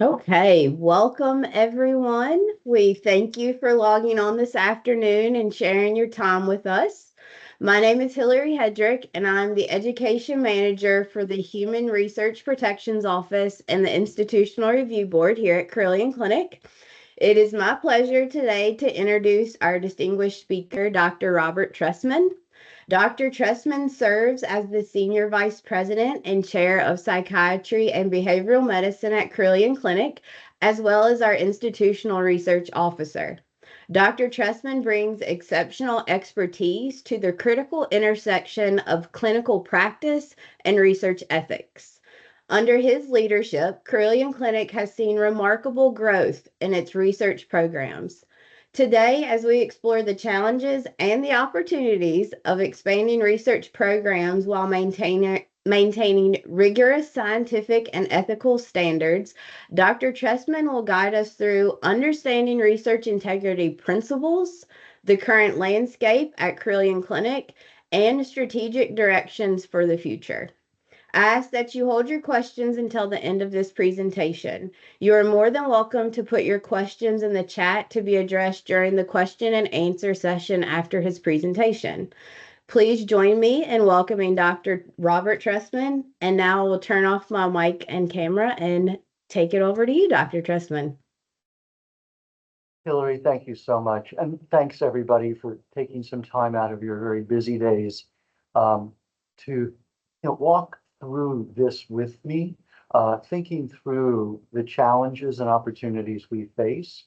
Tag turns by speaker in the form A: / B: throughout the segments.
A: Okay, welcome everyone. We thank you for logging on this afternoon and sharing your time with us. My name is Hillary Hedrick, and I'm the Education Manager for the Human Research Protections Office and the Institutional Review Board here at Carilion Clinic. It is my pleasure today to introduce our distinguished speaker, Dr. Robert Trestman. Dr. Trestman serves as the Senior Vice President and Chair of Psychiatry and Behavioral Medicine at Carilion Clinic, as well as our Institutional Research Officer. Dr. Trestman brings exceptional expertise to the critical intersection of clinical practice and research ethics. Under his leadership, Carilion Clinic has seen remarkable growth in its research programs. Today, as we explore the challenges and the opportunities of expanding research programs while maintaining rigorous scientific and ethical standards, Dr. Trestman will guide us through understanding research integrity principles, the current landscape at Carilion Clinic, and strategic directions for the future. I ask that you hold your questions until the end of this presentation. You are more than welcome to put your questions in the chat to be addressed during the question and answer session after his presentation. Please join me in welcoming Dr. Robert Trestman. And now I will turn off my mic and camera and take it over to you, Dr. Trestman.
B: Hillary, thank you so much. And thanks everybody for taking some time out of your very busy days to walk through this with me, thinking through the challenges and opportunities we face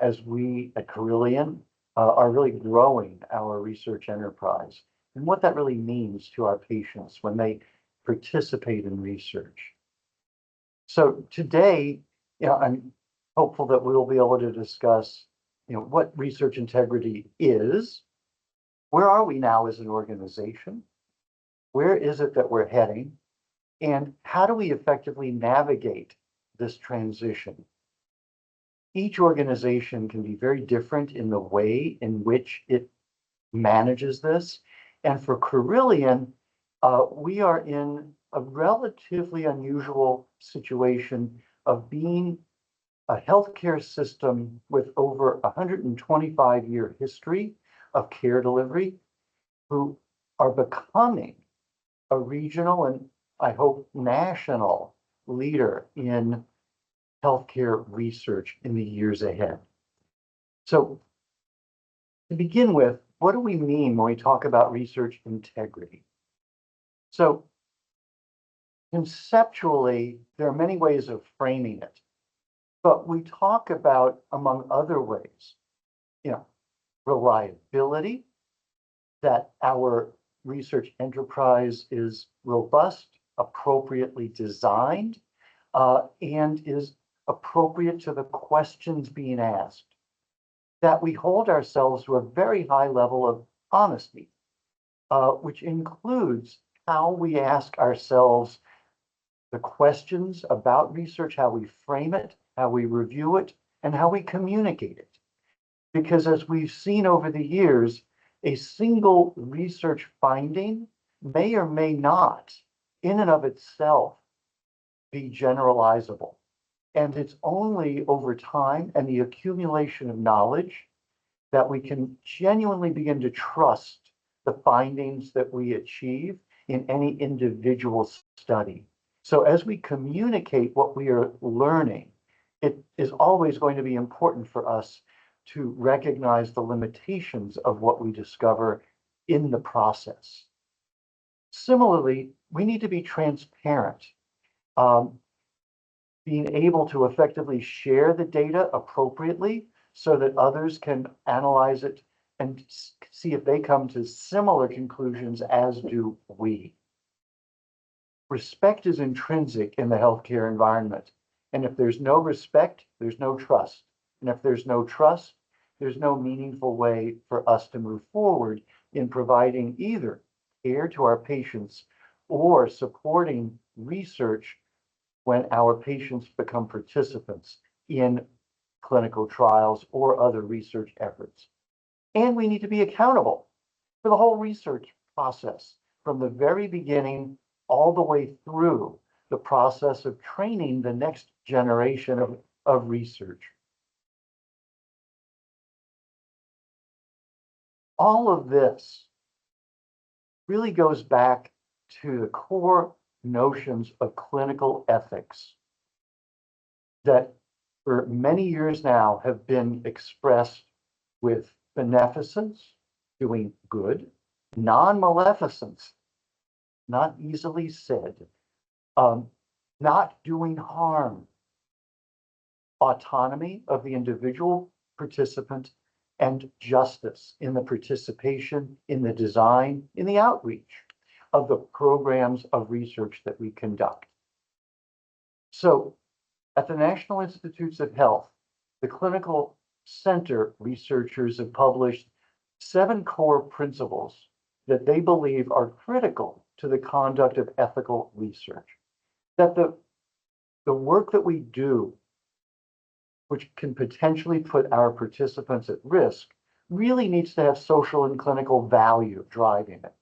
B: as we at Carilion are really growing our research enterprise and what that really means to our patients when they participate in research. So today, I'm hopeful that we'll be able to discuss, what research integrity is. Where are we now as an organization? Where is it that we're heading? And how do we effectively navigate this transition? Each organization can be very different in the way in which it manages this. And for Carilion, we are in a relatively unusual situation of being a healthcare system with over 125-year history of care delivery, who are becoming a regional and I hope national leader in healthcare research in the years ahead. So to begin with, what do we mean when we talk about research integrity? So conceptually, there are many ways of framing it. But we talk about, among other ways, reliability, that our research enterprise is robust, appropriately designed, and is appropriate to the questions being asked. That we hold ourselves to a very high level of honesty, which includes how we ask ourselves the questions about research, how we frame it, how we review it, and how we communicate it. Because as we've seen over the years, a single research finding may or may not, in and of itself, be generalizable. And it's only over time and the accumulation of knowledge that we can genuinely begin to trust the findings that we achieve in any individual study. So as we communicate what we are learning, it is always going to be important for us to recognize the limitations of what we discover in the process. Similarly, we need to be transparent, being able to effectively share the data appropriately so that others can analyze it and see if they come to similar conclusions as do we. Respect is intrinsic in the healthcare environment. And if there's no respect, there's no trust. And if there's no trust, there's no meaningful way for us to move forward in providing either care to our patients or supporting research when our patients become participants in clinical trials or other research efforts. And we need to be accountable for the whole research process from the very beginning all the way through the process of training the next generation of research. All of this really goes back to the core notions of clinical ethics that for many years now have been expressed with beneficence, doing good, non-maleficence, not easily said, not doing harm, autonomy of the individual participant, and justice in the participation, in the design, in the outreach of the programs of research that we conduct. So at the National Institutes of Health, the Clinical Center researchers have published 7 core principles that they believe are critical to the conduct of ethical research. That the work that we do, which can potentially put our participants at risk, really needs to have social and clinical value driving it.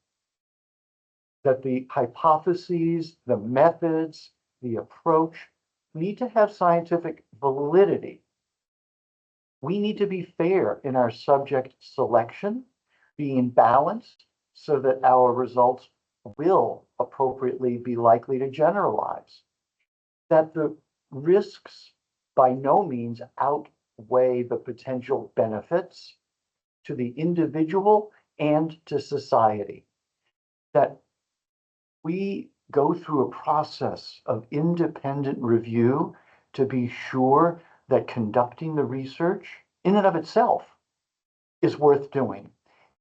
B: That the hypotheses, the methods, the approach need to have scientific validity. We need to be fair in our subject selection, being balanced so that our results will appropriately be likely to generalize. That the risks by no means outweigh the potential benefits to the individual and to society. That we go through a process of independent review to be sure that conducting the research in and of itself is worth doing,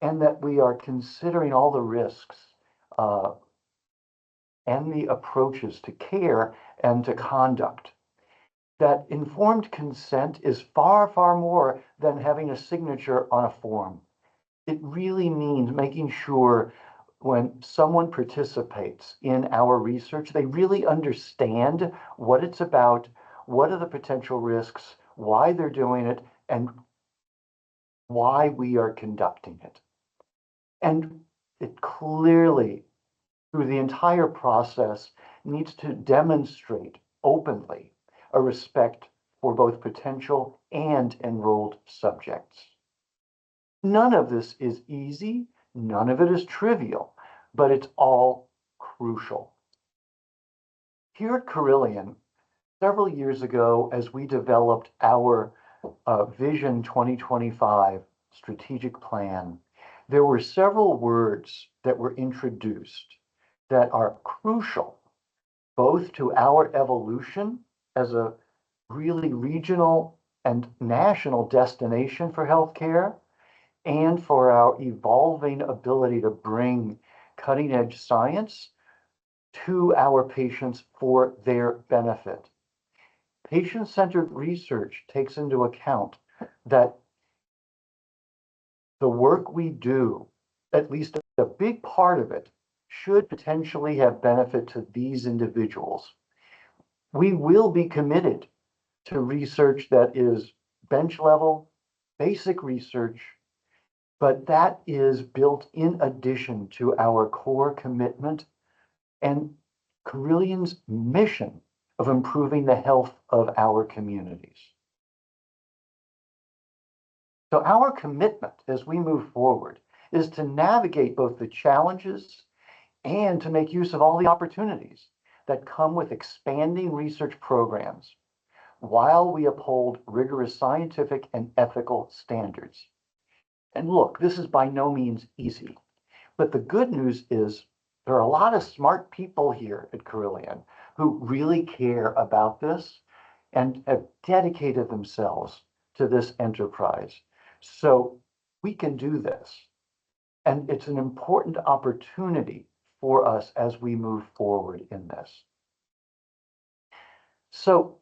B: and that we are considering all the risks and the approaches to care and to conduct. That informed consent is far, far more than having a signature on a form. It really means making sure when someone participates in our research, they really understand what it's about, what are the potential risks, why they're doing it, and why we are conducting it. And it clearly, through the entire process, needs to demonstrate openly a respect for both potential and enrolled subjects. None of this is easy, none of it is trivial, but it's all crucial. Here at Carilion, several years ago, as we developed our Vision 2025 strategic plan, there were several words that were introduced that are crucial both to our evolution as a really regional and national destination for healthcare, and for our evolving ability to bring cutting-edge science to our patients for their benefit. Patient-centered research takes into account that the work we do, at least a big part of it, should potentially have benefit to these individuals. We will be committed to research that is bench level, basic research, but that is built in addition to our core commitment and Carilion's mission of improving the health of our communities. So our commitment as we move forward is to navigate both the challenges and to make use of all the opportunities that come with expanding research programs while we uphold rigorous scientific and ethical standards. And look, this is by no means easy, but the good news is there are a lot of smart people here at Carilion who really care about this and have dedicated themselves to this enterprise. So we can do this. And it's an important opportunity for us as we move forward in this. So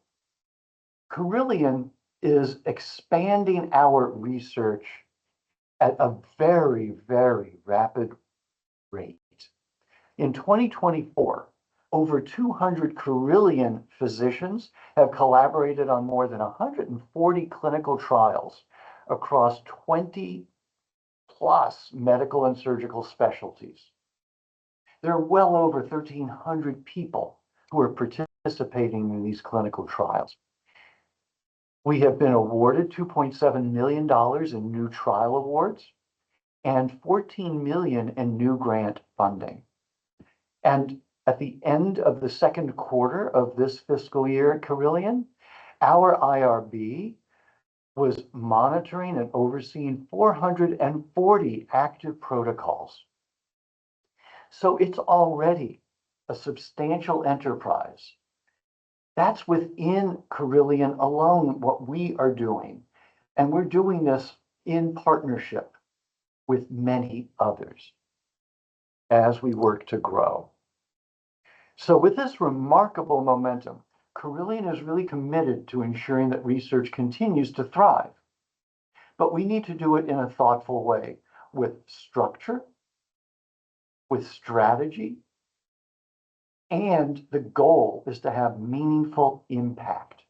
B: Carilion is expanding our research at a very, very rapid rate. In 2024, over 200 Carilion physicians have collaborated on more than 140 clinical trials across 20 plus medical and surgical specialties. There are well over 1,300 people who are participating in these clinical trials. We have been awarded $2.7 million in new trial awards and $14 million in new grant funding. And at the end of the second quarter of this fiscal year at Carilion, our IRB was monitoring and overseeing 440 active protocols. So it's already a substantial enterprise. That's within Carilion alone, what we are doing. And we're doing this in partnership with many others as we work to grow. So with this remarkable momentum, Carilion is really committed to ensuring that research continues to thrive. But we need to do it in a thoughtful way, with structure, with strategy, and the goal is to have meaningful impact,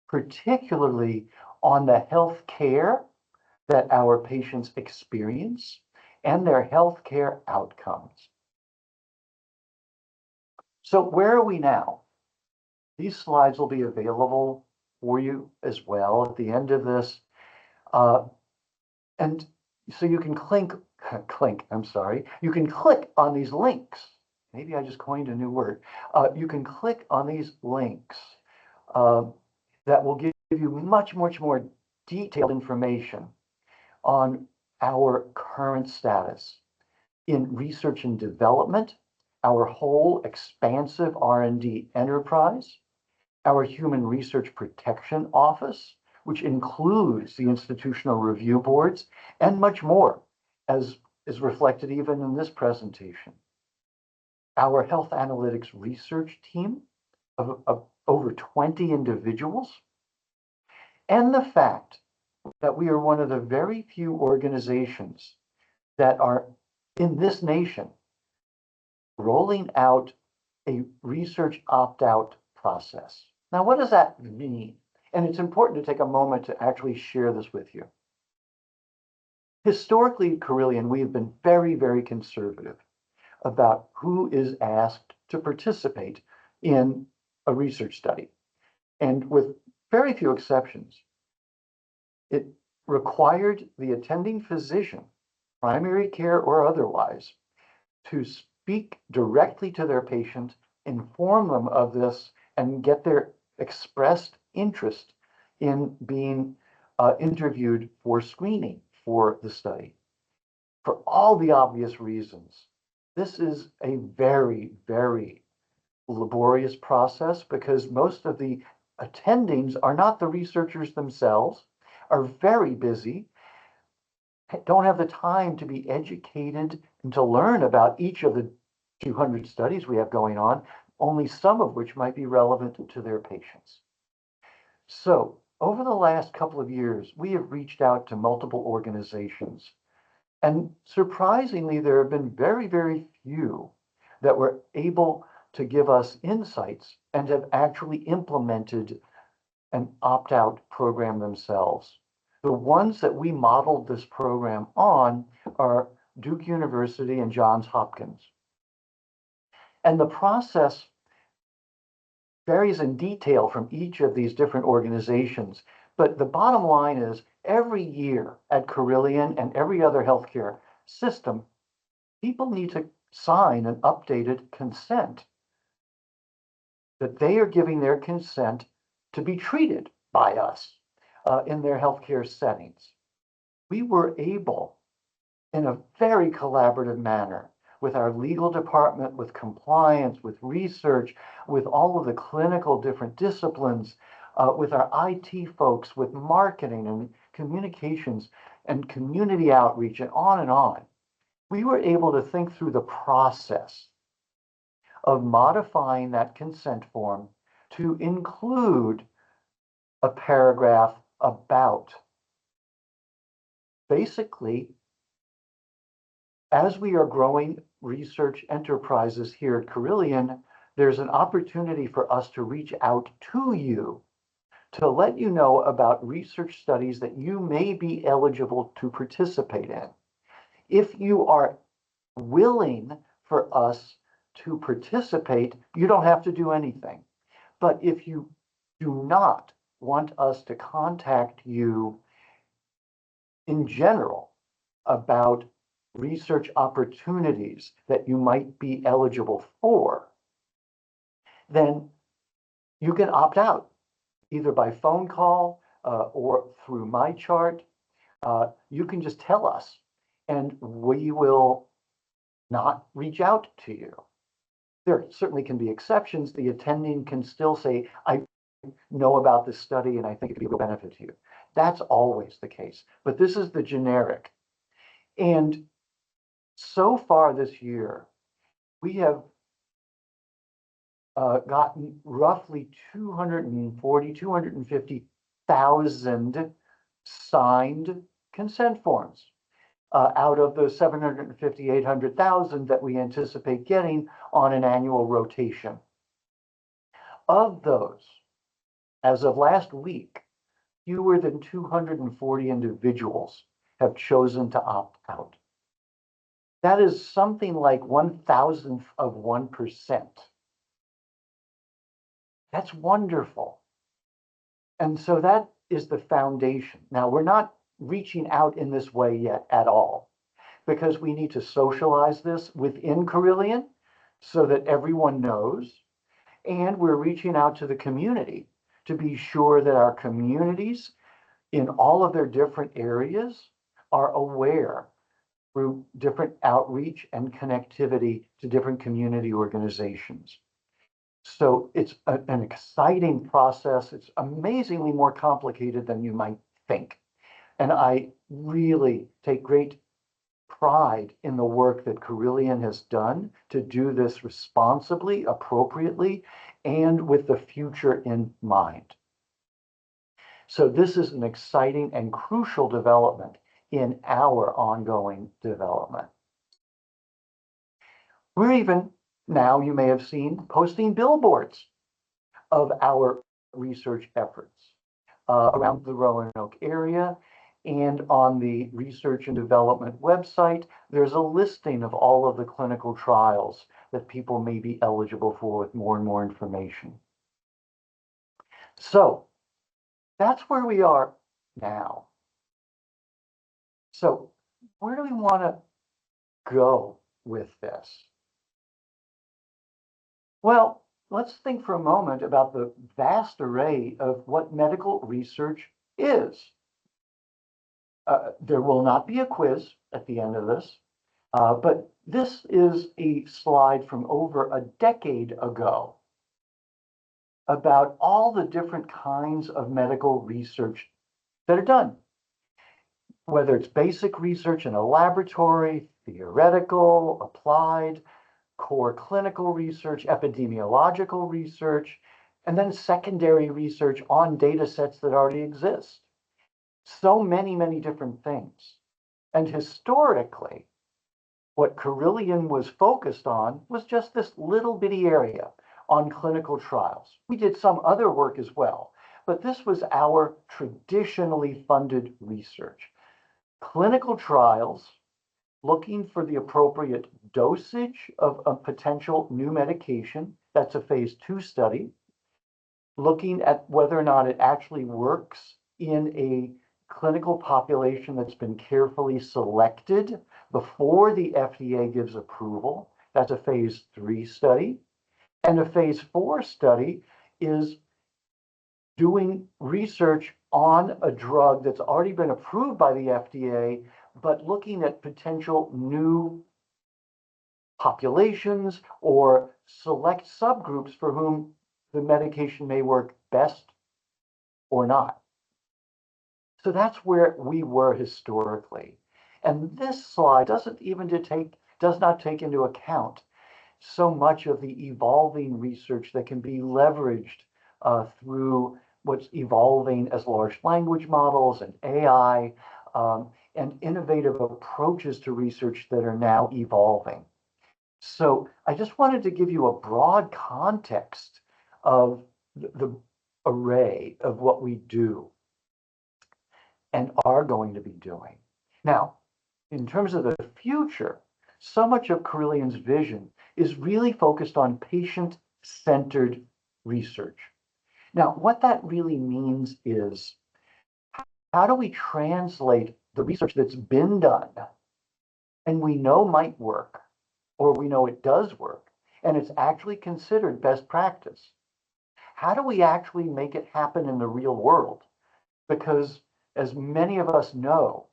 B: particularly on the health care that our patients experience and their health care outcomes. So where are we now? These slides will be available for you as well at the end of this. And so you can you can click on these links. Maybe I just coined a new word. You can click on these links that will give you much more detailed information on our current status in research and development, our whole expansive R&D enterprise, our Human Research Protection Office, which includes the institutional review boards, and much more, as is reflected even in this presentation. Our health analytics research team of over 20 individuals, and the fact that we are one of the very few organizations that are in this nation rolling out a research opt-out process. Now, what does that mean? And it's important to take a moment to actually share this with you. Historically at Carilion, we have been very conservative about who is asked to participate in a research study. And with very few exceptions, it required the attending physician, primary care or otherwise, to speak directly to their patient, inform them of this, and get their expressed interest in being interviewed for screening for the study. For all the obvious reasons, this is a very laborious process because most of the attendings are not the researchers themselves, are very busy, don't have the time to be educated and to learn about each of the 200 studies we have going on, only some of which might be relevant to their patients. So over the last couple of years, we have reached out to multiple organizations. And surprisingly, there have been very few that were able to give us insights and have actually implemented an opt-out program themselves. The ones that we modeled this program on are Duke University and Johns Hopkins. And the process varies in detail from each of these different organizations. But the bottom line is every year at Carilion and every other healthcare system, people need to sign an updated consent that they are giving their consent to be treated by us in their healthcare settings. We were able, in a very collaborative manner, with our legal department, with compliance, with research, with all of the clinical different disciplines, with our IT folks, with marketing and communications and community outreach and on, we were able to think through the process of modifying that consent form to include a paragraph about basically, as we are growing research enterprises here at Carilion, there's an opportunity for us to reach out to you to let you know about research studies that you may be eligible to participate in. If you are willing for us to participate, you don't have to do anything. But if you do not want us to contact you in general about research opportunities that you might be eligible for, then you can opt out either by phone call or through MyChart. You can just tell us and we will not reach out to you. There certainly can be exceptions. The attending can still say, I know about this study and I think it could be a real benefit to you. That's always the case, but this is the generic. And so far this year, we have gotten roughly 250,000 signed consent forms out of the 750, 800,000 that we anticipate getting on an annual rotation. Of those, as of last week, fewer than 240 individuals have chosen to opt out. That is something like 1,000th of 1%. That's wonderful. And so that is the foundation. Now, we're not reaching out in this way yet at all, because we need to socialize this within Carilion so that everyone knows. And we're reaching out to the community to be sure that our communities in all of their different areas are aware through different outreach and connectivity to different community organizations. So it's an exciting process. It's amazingly more complicated than you might think. And I really take great pride in the work that Carilion has done to do this responsibly, appropriately, and with the future in mind. So this is an exciting and crucial development in our ongoing development. We're even now, you may have seen, posting billboards of our research efforts around the Roanoke area. And on the research and development website, there's a listing of all of the clinical trials that people may be eligible for with more and more information. So that's where we are now. So where do we want to go with this? Well, let's think for a moment about the vast array of what medical research is. There will not be a quiz at the end of this, but this is a slide from over a decade ago about all the different kinds of medical research that are done. Whether it's basic research in a laboratory, theoretical, applied, core clinical research, epidemiological research, and then secondary research on data sets that already exist. So many, many different things. And historically, what Carilion was focused on was just this little bitty area on clinical trials. We did some other work as well, but this was our traditionally funded research. Clinical trials, looking for the appropriate dosage of a potential new medication. That's a phase 2 study. Looking at whether or not it actually works in a clinical population that's been carefully selected before the FDA gives approval. That's a phase 3 study. And a phase 4 study is doing research on a drug that's already been approved by the FDA, but looking at potential new populations or select subgroups for whom the medication may work best or not. So that's where we were historically. And this slide does not take into account so much of the evolving research that can be leveraged through what's evolving as large language models and AI and innovative approaches to research that are now evolving. So I just wanted to give you a broad context of the array of what we do and are going to be doing. Now, in terms of the future, so much of Carilion's vision is really focused on patient-centered research. Now, what that really means is, how do we translate the research that's been done and we know might work, or we know it does work, and it's actually considered best practice? How do we actually make it happen in the real world? Because as many of us know,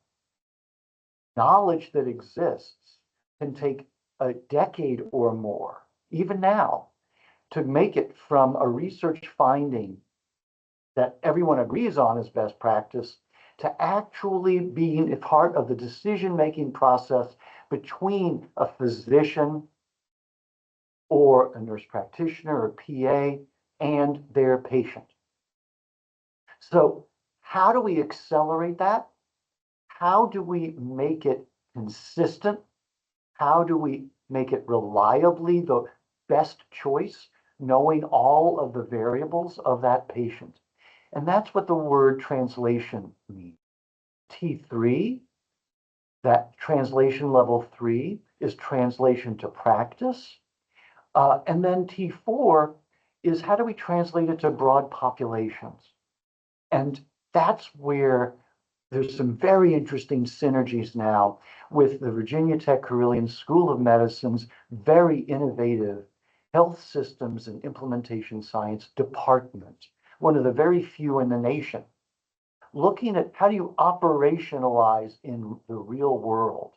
B: knowledge that exists can take a decade or more, even now, to make it from a research finding that everyone agrees on as best practice to actually being a part of the decision-making process between a physician or a nurse practitioner or PA and their patient. So how do we accelerate that? How do we make it consistent? How do we make it reliably the best choice, knowing all of the variables of that patient? And that's what the word translation means. T3, that translation level 3, is translation to practice. And then T4 is, how do we translate it to broad populations? And that's where there's some very interesting synergies now with the Virginia Tech Carilion School of Medicine's very innovative Health Systems and Implementation Science department, one of the very few in the nation, looking at how do you operationalize in the real world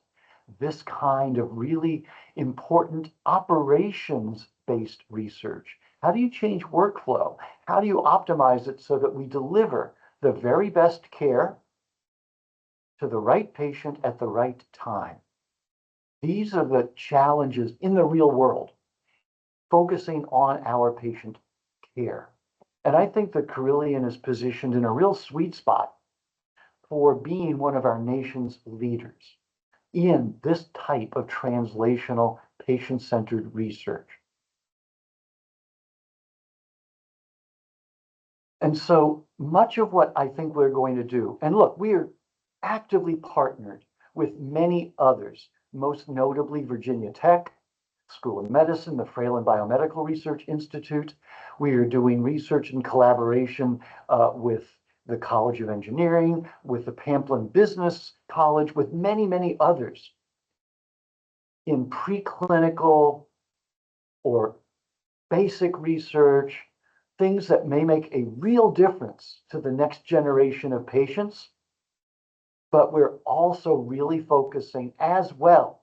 B: this kind of really important operations-based research. How do you change workflow? How do you optimize it so that we deliver the very best care to the right patient at the right time? These are the challenges in the real world, focusing on our patient care. And I think that Carilion is positioned in a real sweet spot for being one of our nation's leaders in this type of translational patient-centered research. And so much of what I think we're going to do, and look, we are actively partnered with many others, most notably Virginia Tech, School of Medicine, the Fralin Biomedical Research Institute. We are doing research in collaboration with the College of Engineering, with the Pamplin Business College, with many, many others in preclinical or basic research, things that may make a real difference to the next generation of patients. But we're also really focusing as well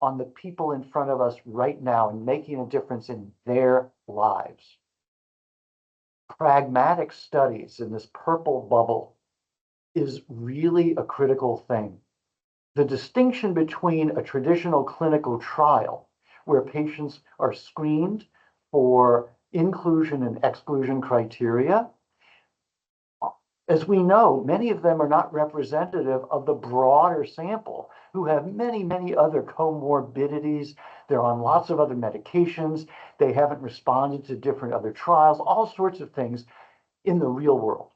B: on the people in front of us right now and making a difference in their lives. Pragmatic studies in this purple bubble is really a critical thing. The distinction between a traditional clinical trial, where patients are screened for inclusion and exclusion criteria, as we know, many of them are not representative of the broader sample who have many, many other comorbidities. They're on lots of other medications. They haven't responded to different other trials, all sorts of things in the real world.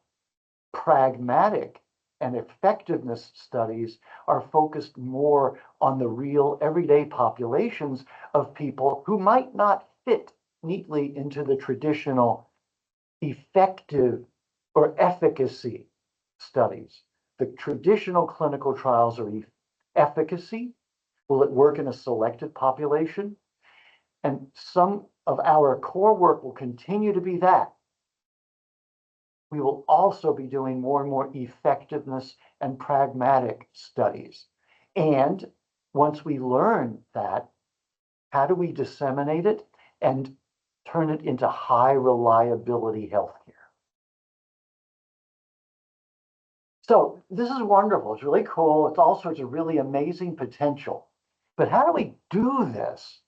B: Pragmatic and effectiveness studies are focused more on the real everyday populations of people who might not fit neatly into the traditional effective or efficacy studies. The traditional clinical trials are efficacy. Will it work in a selected population? And some of our core work will continue to be that. We will also be doing more and more effectiveness and pragmatic studies. And once we learn that, how do we disseminate it and turn it into high reliability healthcare? So this is wonderful. It's really cool. It's all sorts of really amazing potential. But how do we do this?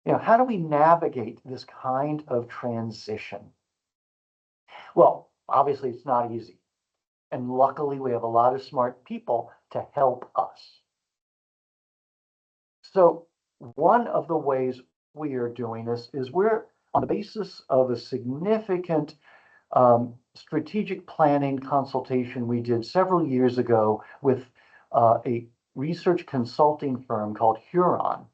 B: How do we navigate this kind of transition? Well, obviously it's not easy. And luckily we have a lot of smart people to help us. So one of the ways we are doing this is we're on the basis of a significant strategic planning consultation we did several years ago with a research consulting firm called Huron.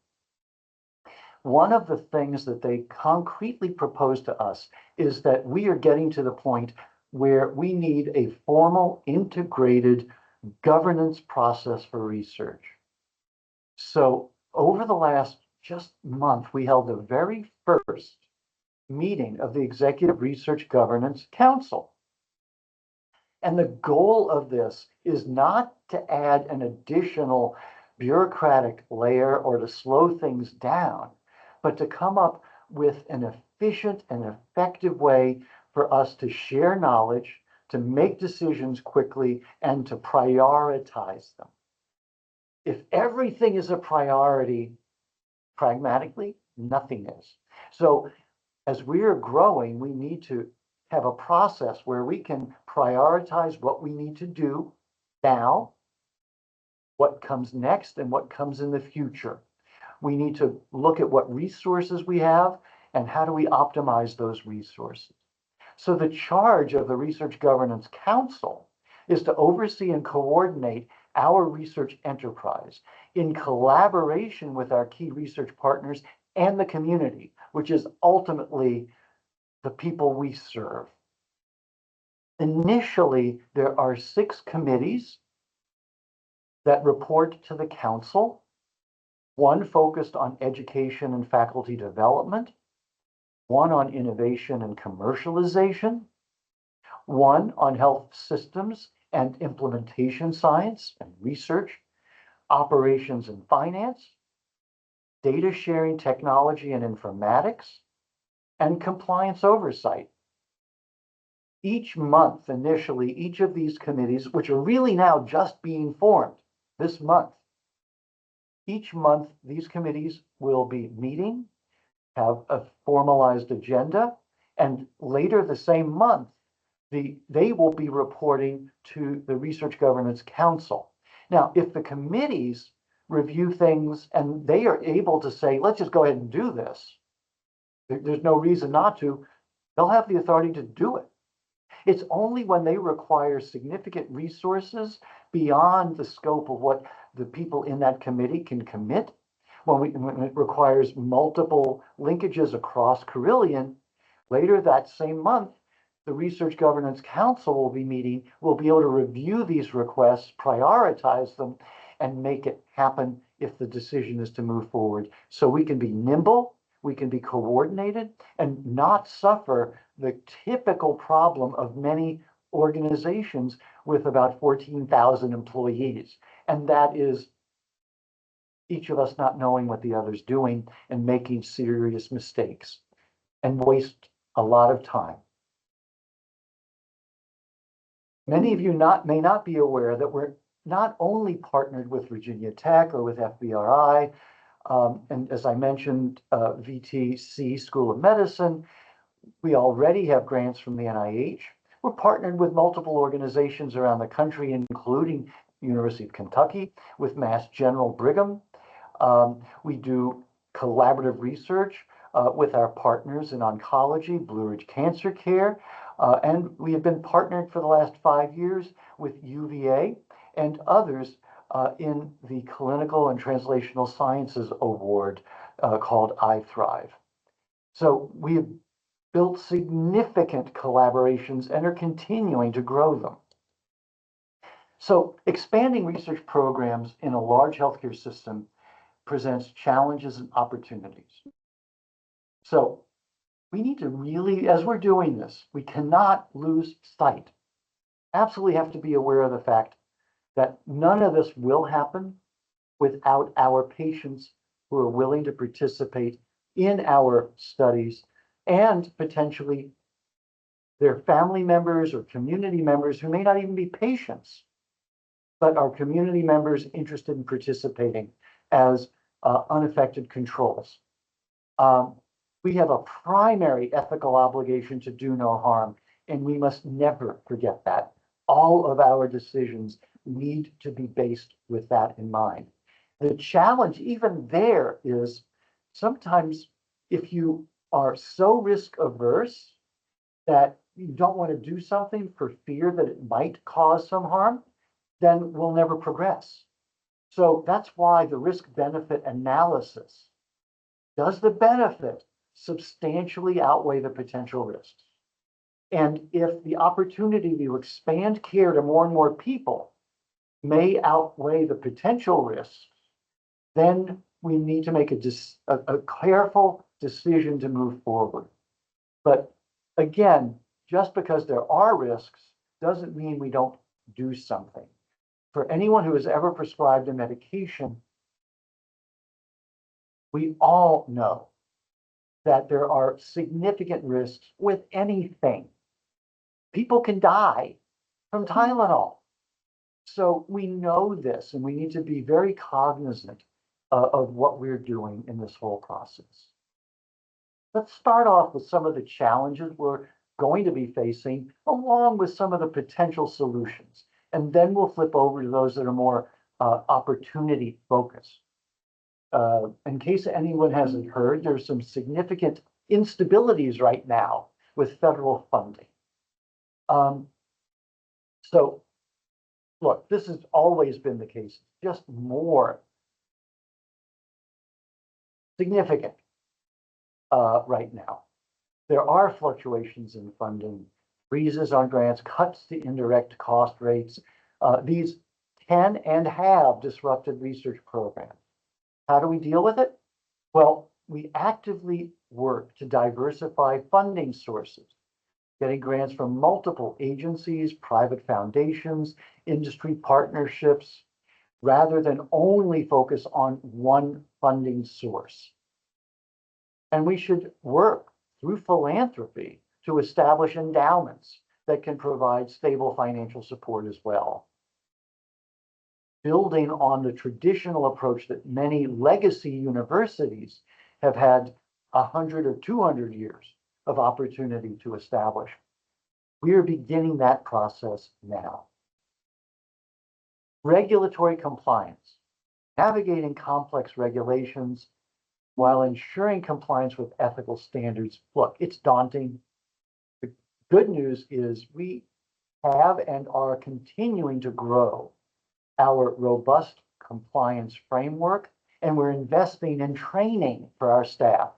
B: one of the things that they concretely proposed to us is that we are getting to the point where we need a formal integrated governance process for research. So over the last just month, we held the very first meeting of the Executive Research Governance Council. And the goal of this is not to add an additional bureaucratic layer or to slow things down, but to come up with an efficient and effective way for us to share knowledge, to make decisions quickly, and to prioritize them. If everything is a priority, pragmatically, nothing is. So as we are growing, we need to have a process where we can prioritize what we need to do now, what comes next, and what comes in the future. We need to look at what resources we have and how do we optimize those resources. So the charge of the Research Governance Council is to oversee and coordinate our research enterprise in collaboration with our key research partners and the community, which is ultimately the people we serve. Initially, there are 6 committees that report to the council, one focused on education and faculty development, one on innovation and commercialization, one on health systems and implementation science and research, operations and finance, data sharing technology and informatics, and compliance oversight. Each month, initially, each of these committees, which are really now just being formed this month, each month these committees will be meeting, have a formalized agenda, and later the same month, they will be reporting to the Research Governance Council. Now, if the committees review things and they are able to say, let's just go ahead and do this, there's no reason not to, they'll have the authority to do it. It's only when they require significant resources beyond the scope of what the people in that committee can commit, when it requires multiple linkages across Carilion, later that same month, the Research Governance Council will be meeting, will be able to review these requests, prioritize them, and make it happen if the decision is to move forward. So we can be nimble, we can be coordinated, and not suffer the typical problem of many organizations with about 14,000 employees. And that is each of us not knowing what the other's doing and making serious mistakes and waste a lot of time. Many of you may not be aware that we're not only partnered with Virginia Tech or with FBRI, and as I mentioned, VTC School of Medicine, we already have grants from the NIH. We're partnered with multiple organizations around the country, including University of Kentucky, with Mass General Brigham. We do collaborative research with our partners in oncology, Blue Ridge Cancer Care, and we have been partnered for the last 5 years with UVA and others in the Clinical and Translational Sciences Award called iThrive. So we have built significant collaborations and are continuing to grow them. So expanding research programs in a large healthcare system presents challenges and opportunities. So we need to really, as we're doing this, we cannot lose sight. Absolutely have to be aware of the fact that none of this will happen without our patients who are willing to participate in our studies and potentially their family members or community members who may not even be patients, but are community members interested in participating as unaffected controls. We have a primary ethical obligation to do no harm, and we must never forget that. All of our decisions need to be based with that in mind. The challenge even there is sometimes if you are so risk averse that you don't want to do something for fear that it might cause some harm, then we'll never progress. So that's why the risk benefit analysis Does the benefit substantially outweigh the potential risks? And if the opportunity to expand care to more and more people may outweigh the potential risks, then we need to make a careful decision to move forward. But again, just because there are risks doesn't mean we don't do something. For anyone who has ever prescribed a medication, we all know that there are significant risks with anything. People can die from Tylenol. So we know this, and we need to be very cognizant of what we're doing in this whole process. Let's start off with some of the challenges we're going to be facing, along with some of the potential solutions. And then we'll flip over to those that are more opportunity focused. In case anyone hasn't heard, there's some significant instabilities right now with federal funding. So look, this has always been the case, just more significant right now. There are fluctuations in funding, freezes on grants, cuts to indirect cost rates. These can and have disrupted research programs. How do we deal with it? Well, we actively work to diversify funding sources, getting grants from multiple agencies, private foundations, industry partnerships, rather than only focus on one funding source. And we should work through philanthropy to establish endowments that can provide stable financial support as well. Building on the traditional approach that many legacy universities have had 100 or 200 years of opportunity to establish. We are beginning that process now. Regulatory compliance, navigating complex regulations while ensuring compliance with ethical standards. Look, it's daunting. The good news is we have and are continuing to grow our robust compliance framework, and we're investing in training for our staff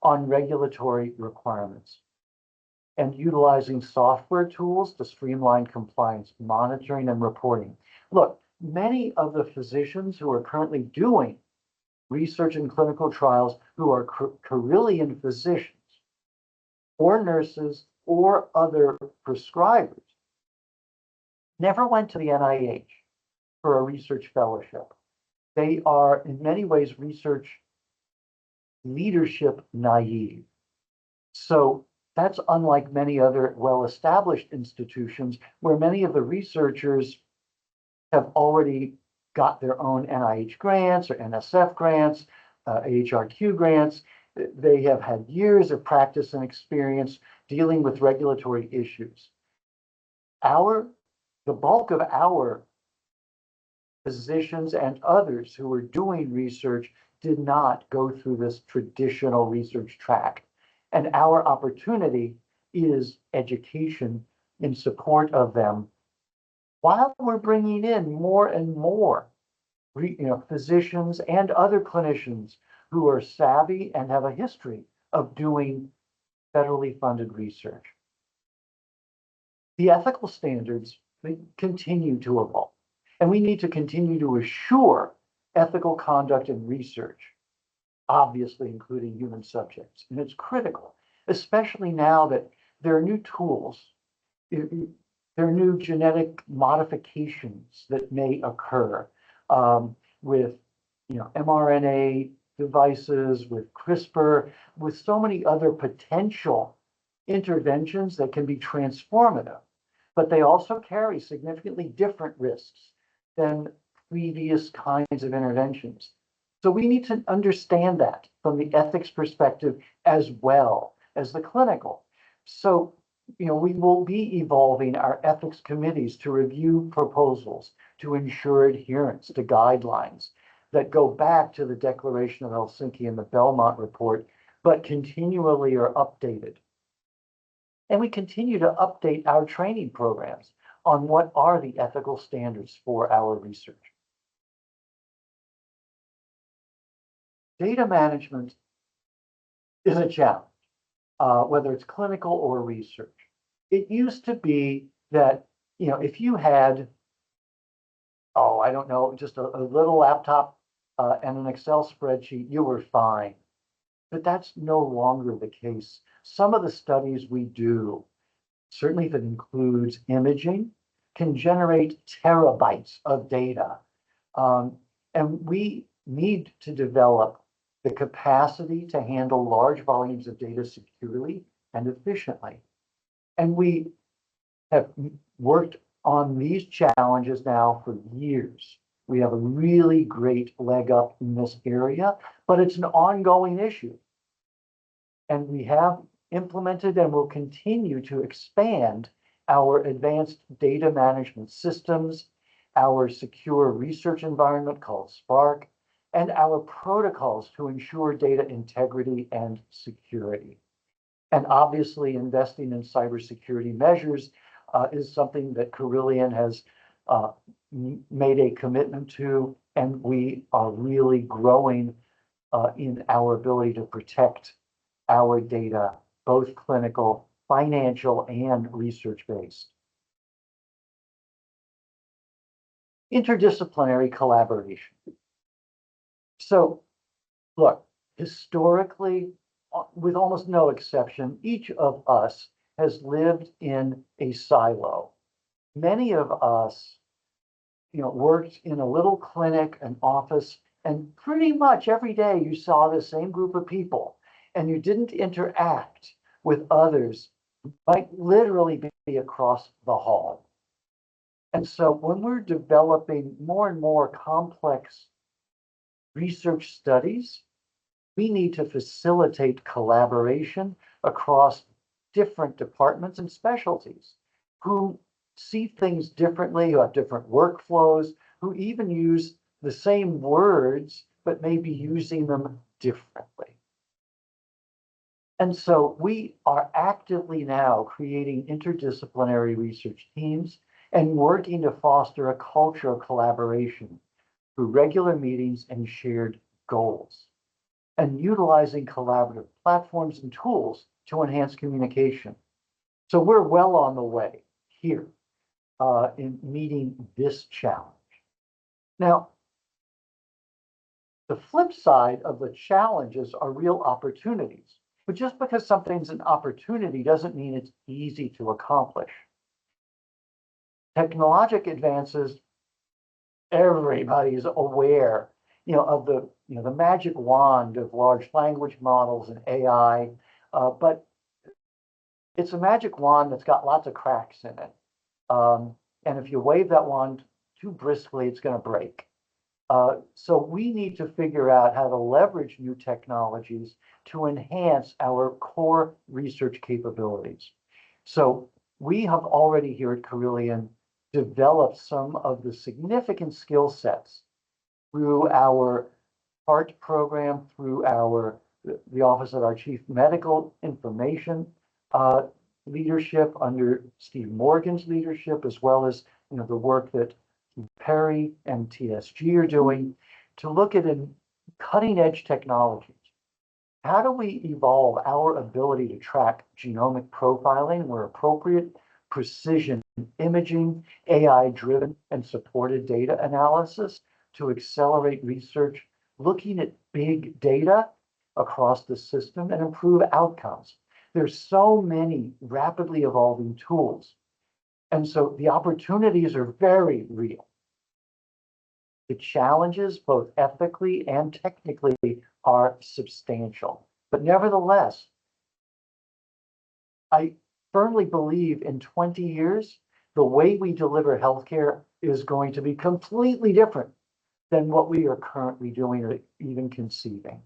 B: on regulatory requirements and utilizing software tools to streamline compliance monitoring and reporting. Look, many of the physicians who are currently doing research and clinical trials who are Carillion physicians or nurses or other prescribers never went to the NIH for a research fellowship. They are in many ways research leadership naive. So that's unlike many other well-established institutions where many of the researchers have already got their own NIH grants or NSF grants, AHRQ grants. They have had years of practice and experience dealing with regulatory issues. The bulk of our physicians and others who are doing research did not go through this traditional research track. And our opportunity is education in support of them while we're bringing in more and more physicians and other clinicians who are savvy and have a history of doing federally funded research. The ethical standards, they continue to evolve, and we need to continue to assure ethical conduct in research, obviously including human subjects. And it's critical, especially now that there are new tools, there are new genetic modifications that may occur with mRNA devices, with CRISPR, with so many other potential interventions that can be transformative, but they also carry significantly different risks than previous kinds of interventions. So we need to understand that from the ethics perspective as well as the clinical. So, we will be evolving our ethics committees to review proposals to ensure adherence to guidelines that go back to the Declaration of Helsinki and the Belmont Report, but continually are updated. And we continue to update our training programs on what are the ethical standards for our research. Data management is a challenge, whether it's clinical or research. It used to be that, if you had, oh, I don't know, just a little laptop and an Excel spreadsheet, you were fine. But that's no longer the case. Some of the studies we do, certainly if it includes imaging, can generate terabytes of data. And we need to develop the capacity to handle large volumes of data securely and efficiently. And we have worked on these challenges now for years. We have a really great leg up in this area, but it's an ongoing issue. And we have implemented and will continue to expand our advanced data management systems, our secure research environment called Spark, and our protocols to ensure data integrity and security. And obviously, investing in cybersecurity measures is something that Carillion has made a commitment to, and we are really growing in our ability to protect our data, both clinical, financial, and research-based. Interdisciplinary collaboration. So, look, historically, with almost no exception, each of us has lived in a silo. Many of us, worked in a little clinic, an office, and pretty much every day you saw the same group of people, and you didn't interact with others, might literally be across the hall. And so when we're developing more and more complex research studies, we need to facilitate collaboration across different departments and specialties who see things differently, who have different workflows, who even use the same words, but maybe using them differently. And so we are actively now creating interdisciplinary research teams and working to foster a culture of collaboration through regular meetings and shared goals, and utilizing collaborative platforms and tools to enhance communication. So we're well on the way here in meeting this challenge. Now, the flip side of the challenges are real opportunities. But just because something's an opportunity doesn't mean it's easy to accomplish. Technologic advances, everybody's aware, of the magic wand of large language models and AI, but it's a magic wand that's got lots of cracks in it. And if you wave that wand too briskly, it's going to break. So we need to figure out how to leverage new technologies to enhance our core research capabilities. So we have already here at Carillion developed some of the significant skill sets through our HEART program, through the Office of our Chief Medical Information leadership under Steve Morgan's leadership, as well as the work that Perry and TSG are doing to look at cutting edge technologies. How do we evolve our ability to track genomic profiling where appropriate, precision imaging, AI-driven and supported data analysis to accelerate research, looking at big data across the system and improve outcomes? There's so many rapidly evolving tools. And so the opportunities are very real. The challenges, both ethically and technically, are substantial. But nevertheless, I firmly believe in 20 years, the way we deliver healthcare is going to be completely different than what we are currently doing or even conceiving.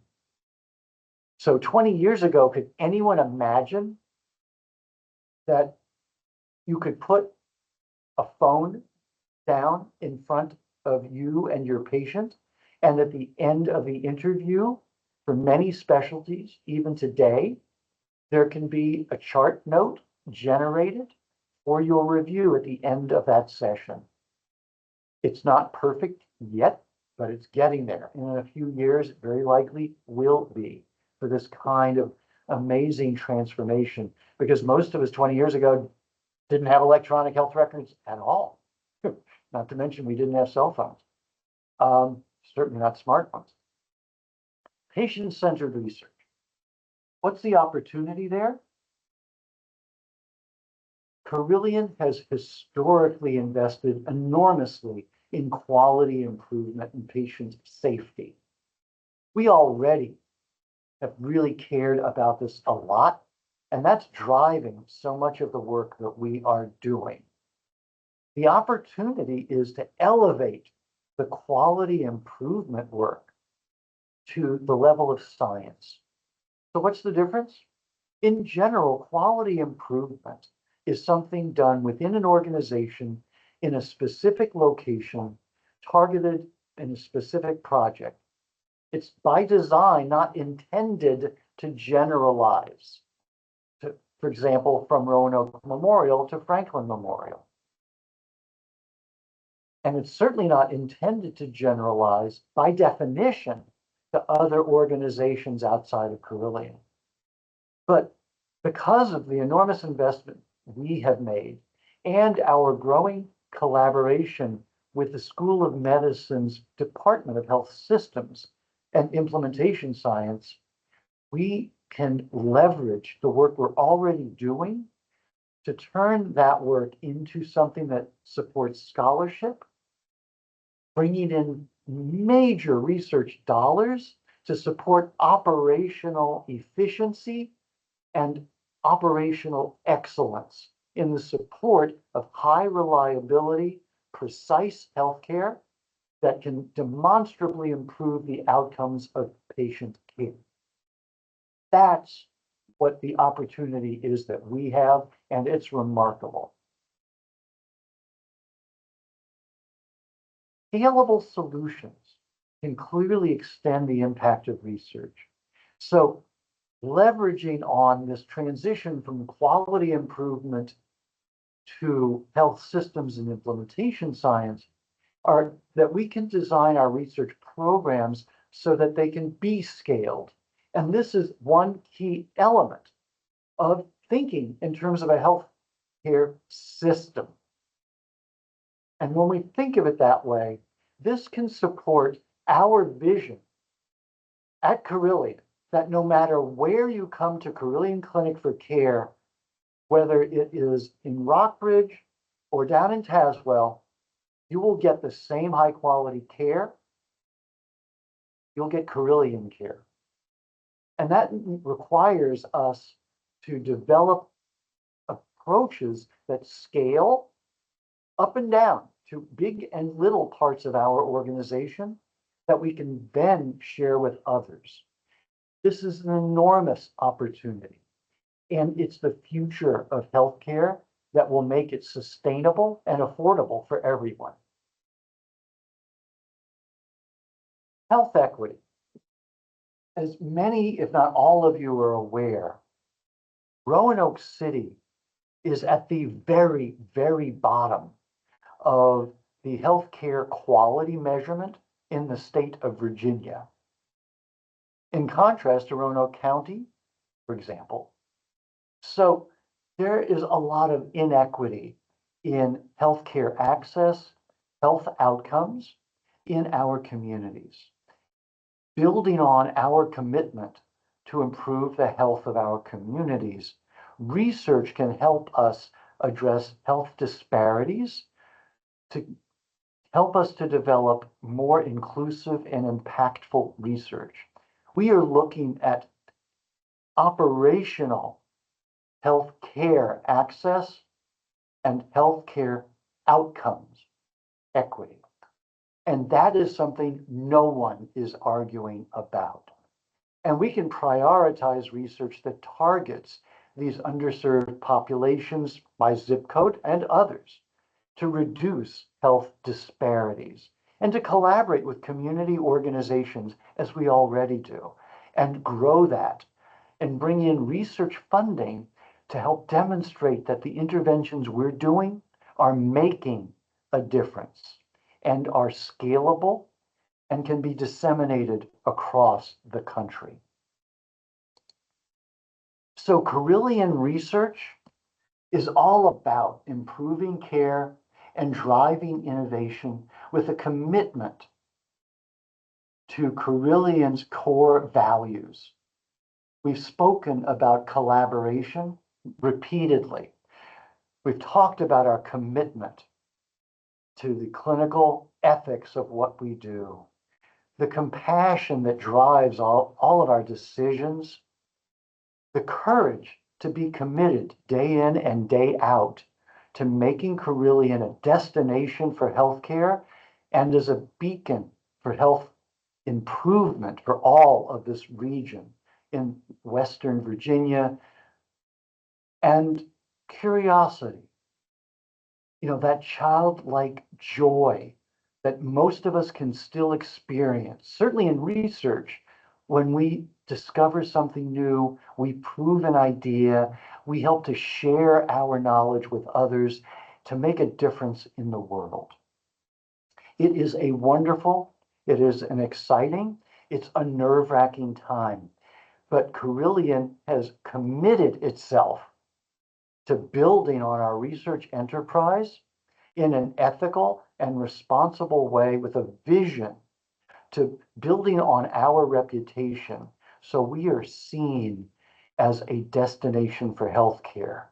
B: So 20 years ago, could anyone imagine that you could put a phone down in front of you and your patient, and at the end of the interview, for many specialties, even today, there can be a chart note generated for your review at the end of that session? It's not perfect yet, but it's getting there. And in a few years, it very likely will be for this kind of amazing transformation, because most of us 20 years ago didn't have electronic health records at all. Not to mention we didn't have cell phones. Certainly not smartphones. Patient-centered research. What's the opportunity there? Carilion has historically invested enormously in quality improvement and patient safety. We already have really cared about this a lot, and that's driving so much of the work that we are doing. The opportunity is to elevate the quality improvement work to the level of science. So what's the difference? In general, quality improvement is something done within an organization in a specific location, targeted in a specific project. It's by design not intended to generalize, for example, from Roanoke Memorial to Franklin Memorial. And it's certainly not intended to generalize by definition to other organizations outside of Carilion. But because of the enormous investment we have made and our growing collaboration with the School of Medicine's Department of Health Systems and Implementation Science, we can leverage the work we're already doing to turn that work into something that supports scholarship, bringing in major research dollars to support operational efficiency and operational excellence in the support of high reliability, precise healthcare that can demonstrably improve the outcomes of patient care. That's what the opportunity is that we have, and it's remarkable. Scalable solutions can clearly extend the impact of research. So leveraging on this transition from quality improvement to health systems and implementation science are that we can design our research programs so that they can be scaled. And this is one key element of thinking in terms of a healthcare system. And when we think of it that way, this can support our vision at Carilion that no matter where you come to Carilion Clinic for care, whether it is in Rockbridge or down in Tazewell, you will get the same high quality care. You'll get Carilion care. And that requires us to develop approaches that scale up and down to big and little parts of our organization that we can then share with others. This is an enormous opportunity, and it's the future of healthcare that will make it sustainable and affordable for everyone. Health equity. As many, if not all of you are aware, Roanoke City is at the very, very bottom of the healthcare quality measurement in the state of Virginia. In contrast to Roanoke County, for example. So there is a lot of inequity in healthcare access, health outcomes in our communities. Building on our commitment to improve the health of our communities, research can help us address health disparities, to help us to develop more inclusive and impactful research. We are looking at operational healthcare access and healthcare outcomes equity. And that is something no one is arguing about. And we can prioritize research that targets these underserved populations by zip code and others to reduce health disparities and to collaborate with community organizations as we already do and grow that and bring in research funding to help demonstrate that the interventions we're doing are making a difference and are scalable and can be disseminated across the country. So Carillion Research is all about improving care and driving innovation with a commitment to Carillion's core values. We've spoken about collaboration repeatedly. We've talked about our commitment to the clinical ethics of what we do, the compassion that drives all of our decisions, the courage to be committed day in and day out to making Carillion a destination for healthcare and as a beacon for health improvement for all of this region in Western Virginia. And curiosity, that childlike joy that most of us can still experience, certainly in research, when we discover something new, we prove an idea, we help to share our knowledge with others to make a difference in the world. It is a wonderful, it is an exciting, it's a nerve-wracking time. But Carillion has committed itself to building on our research enterprise in an ethical and responsible way with a vision to building on our reputation so we are seen as a destination for healthcare.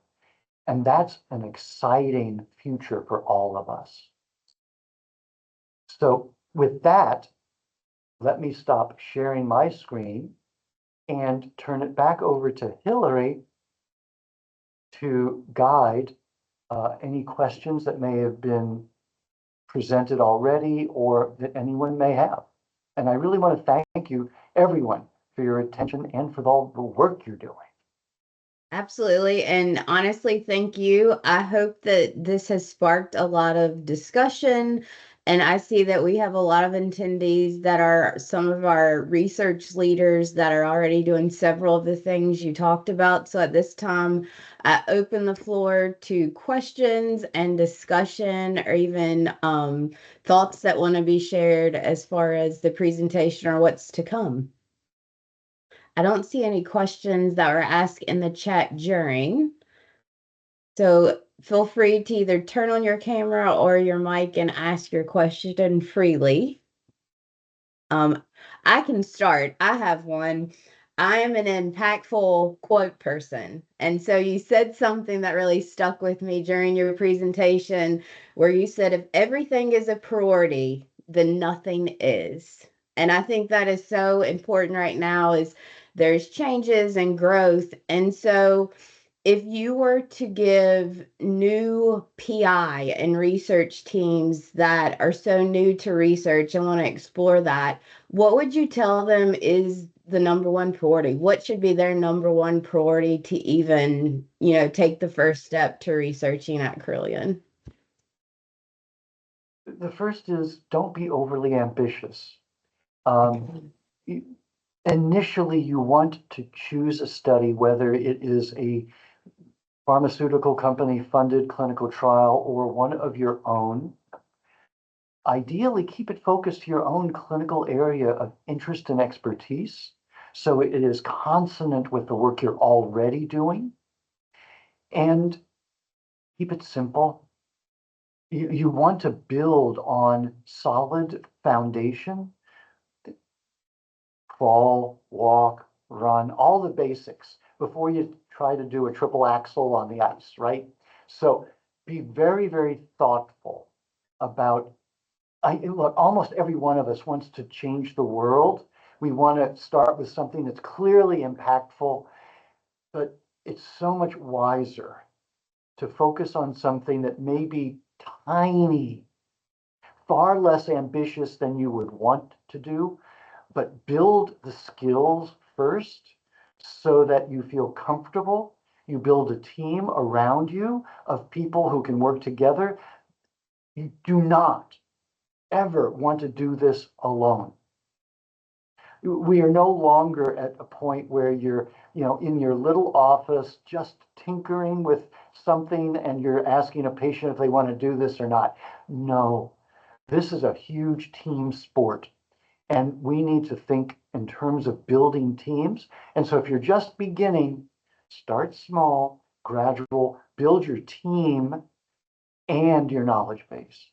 B: And that's an exciting future for all of us. So with that, let me stop sharing my screen and turn it back over to Hillary to guide any questions that may have been presented already or that anyone may have. And I really want to thank you, everyone, for your attention and for all the work you're doing.
A: Absolutely. And honestly, thank you. I hope that this has sparked a lot of discussion. And I see that we have a lot of attendees that are some of our research leaders that are already doing several of the things you talked about. So at this time, I open the floor to questions and discussion or even thoughts that want to be shared as far as the presentation or what's to come. I don't see any questions that were asked in the chat during. So feel free to either turn on your camera or your mic and ask your question freely. I can start. I have one. I am an impactful quote person. And so you said something that really stuck with me during your presentation where you said, if everything is a priority, then nothing is. And I think that is so important right now is there's changes and growth. And so if you were to give new PI and research teams that are so new to research and want to explore that, what would you tell them is the number one priority? What should be their number one priority to even, take the first step to researching at Carillion?
B: The first is don't be overly ambitious. Initially, you want to choose a study, whether it is a pharmaceutical company funded clinical trial or one of your own. Ideally, keep it focused to your own clinical area of interest and expertise, so it is consonant with the work you're already doing. And keep it simple. You want to build on solid foundation. Crawl, walk, run, all the basics before you try to do a triple axel on the ice, right? So be very, very thoughtful about, look, almost every one of us wants to change the world. We want to start with something that's clearly impactful, but it's so much wiser to focus on something that may be tiny, far less ambitious than you would want to do, but build the skills first so that you feel comfortable. You build a team around you of people who can work together. You do not ever want to do this alone. We are no longer at a point where you're, in your little office just tinkering with something and you're asking a patient if they want to do this or not. No, this is a huge team sport. And we need to think in terms of building teams. And so if you're just beginning, Start small, gradual, build your team and your knowledge base.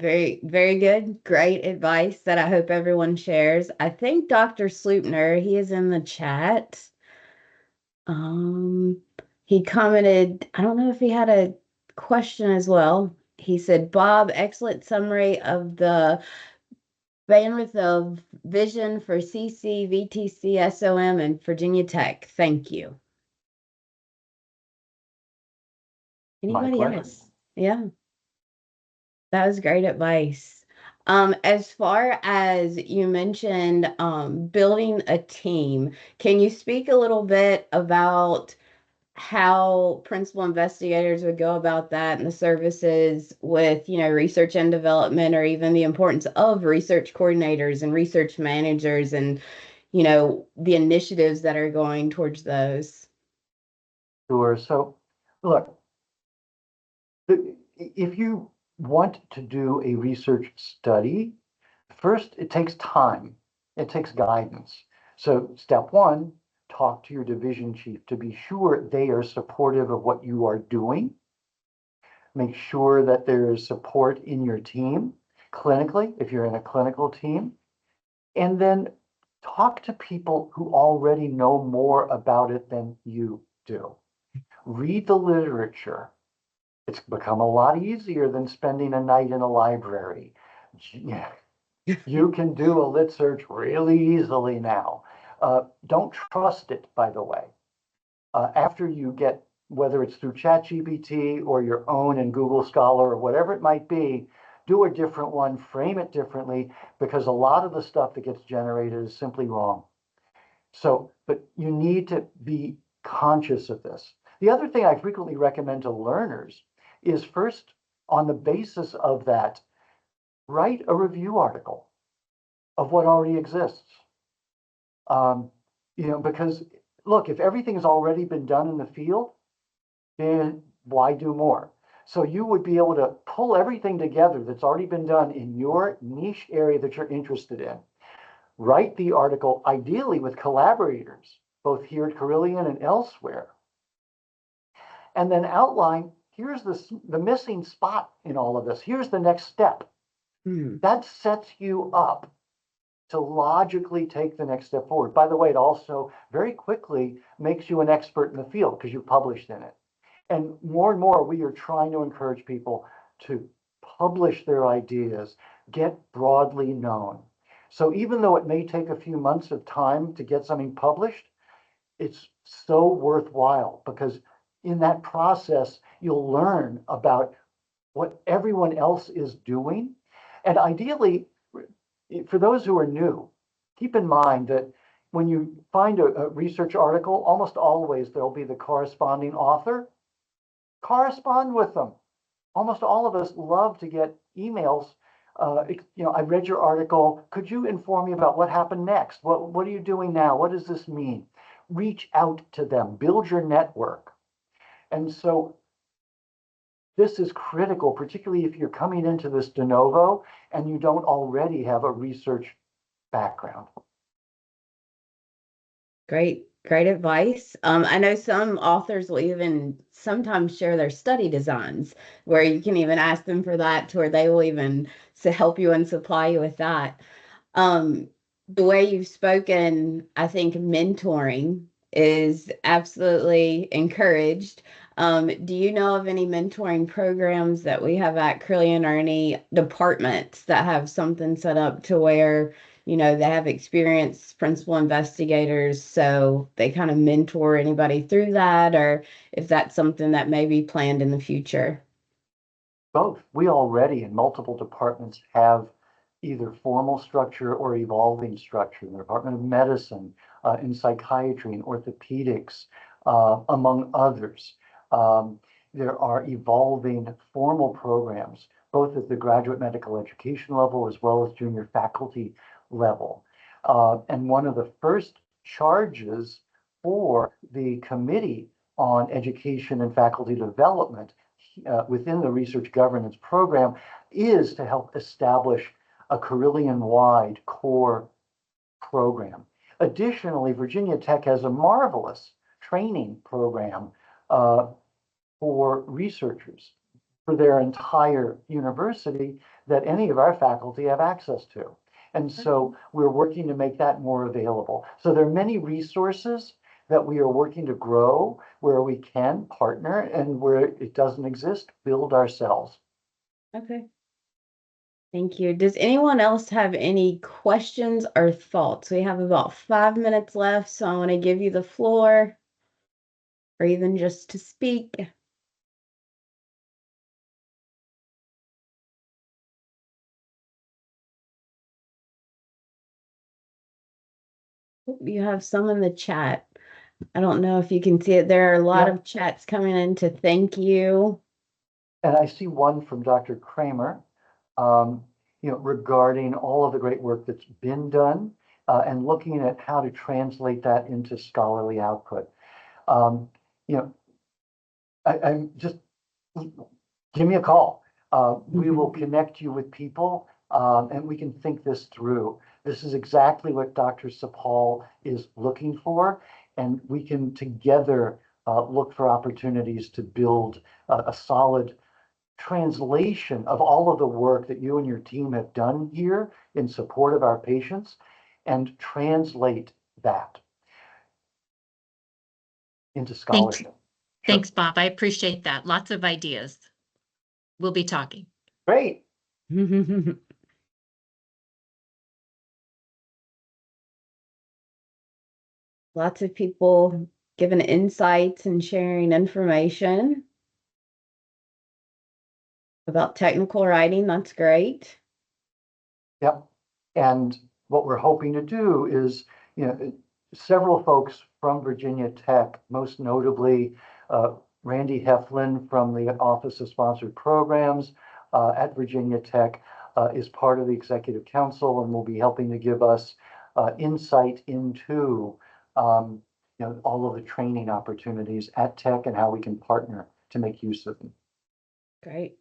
A: Very, very good. Great advice that I hope everyone shares. I think Dr. Sloopner, he is in the chat. Um, he commented, I don't know if he had a question as well. He said, Bob, excellent summary of the bandwidth of vision for CC, VTC, SOM, and Virginia Tech. Thank you. Anybody else? Yeah, that was great advice. As far as you mentioned, building a team, can you speak a little bit about how principal investigators would go about that and the services with, research and development, or even the importance of research coordinators and research managers and, the initiatives that are going towards those?
B: Sure. So look, if you want to do a research study, first it takes time, it takes guidance. So step one, talk to your division chief to be sure they are supportive of what you are doing. Make sure that there is support in your team clinically, if you're in a clinical team, and then talk to people who already know more about it than you do. Read the literature. It's become a lot easier than spending a night in a library. You can do a lit search really easily now. Don't trust it, by the way. After you get, whether it's through ChatGPT or your own in Google Scholar or whatever it might be, do a different one, frame it differently, because a lot of the stuff that gets generated is simply wrong. So, but you need to be conscious of this. The other thing I frequently recommend to learners is first, on the basis of that, write a review article of what already exists. Because look, if everything's already been done in the field, then why do more? So you would be able to pull everything together that's already been done in your niche area that you're interested in. Write the article, ideally with collaborators, both here at Carilion and elsewhere. And then outline, here's the missing spot in all of this. Here's the next step. That sets you up to logically take the next step forward. By the way, it also very quickly makes you an expert in the field because you've published in it. And more, we are trying to encourage people to publish their ideas, get broadly known. So even though it may take a few months of time to get something published, it's so worthwhile because in that process, you'll learn about what everyone else is doing. And ideally, for those who are new, keep in mind that when you find a research article, almost always there'll be the corresponding author. Correspond with them. Almost all of us love to get emails. I read your article. Could you inform me about what happened next? What are you doing now? What does this mean? Reach out to them, build your network. And so this is critical, particularly if you're coming into this de novo and you don't already have a research background.
A: Great, great advice. I know some authors will even sometimes share their study designs where you can even ask them for that to where they will even help you and supply you with that. The way you've spoken, I think mentoring is absolutely encouraged. Do you know of any mentoring programs that we have at Carilion or any departments that have something set up to where, they have experienced principal investigators, so they kind of mentor anybody through that, or if that's something that may be planned in the future?
B: Both. We already in multiple departments have either formal structure or evolving structure in the Department of Medicine, in psychiatry and orthopedics, among others. There are evolving formal programs, both at the graduate medical education level as well as junior faculty level. And one of the first charges for the Committee on Education and Faculty Development within the Research Governance Program is to help establish a Carilion-wide core program. Additionally, Virginia Tech has a marvelous training program for researchers for their entire university that any of our faculty have access to. And so we're working to make that more available. So there are many resources that we are working to grow where we can partner, and where it doesn't exist, build ourselves.
A: Okay. Thank you. Does anyone else have any questions or thoughts? We have about 5 minutes left, so I want to give you the floor, or even just to speak. You have some in the chat. I don't know if you can see it. There are a lot of chats coming in to thank you.
B: And I see one from Dr. Kramer, regarding all of the great work that's been done, and looking at how to translate that into scholarly output. I'm just, give me a call. We will connect you with people, and we can think this through. This is exactly what Dr. Sapal is looking for, and we can together look for opportunities to build a solid translation of all of the work that you and your team have done here in support of our patients, and translate that into scholarship. Sure.
C: Thanks, Bob. I appreciate that. Lots of ideas. We'll be talking.
B: Great.
A: Lots of people giving insights and sharing information about technical writing. That's great.
B: Yep. And what we're hoping to do is, several folks from Virginia Tech, most notably Randy Heflin from the Office of Sponsored Programs at Virginia Tech, is part of the Executive Council and will be helping to give us insight into all of the training opportunities at Tech and how we can partner to make use of them.
A: Great.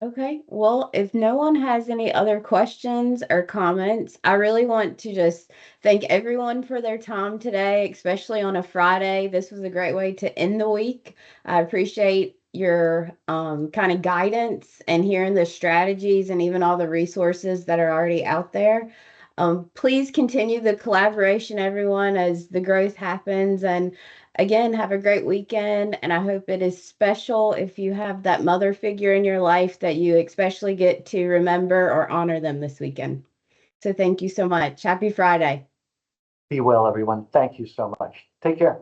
A: Okay, well, if no one has any other questions or comments, I really want to just thank everyone for their time today, especially on a Friday. This was a great way to end the week. I appreciate your kind of guidance and hearing the strategies and even all the resources that are already out there. Please continue the collaboration, everyone, as the growth happens. And again, have a great weekend, and I hope it is special if you have that mother figure in your life that you especially get to remember or honor them this weekend. So thank you so much. Happy Friday.
B: Be well, everyone. Thank you so much. Take care.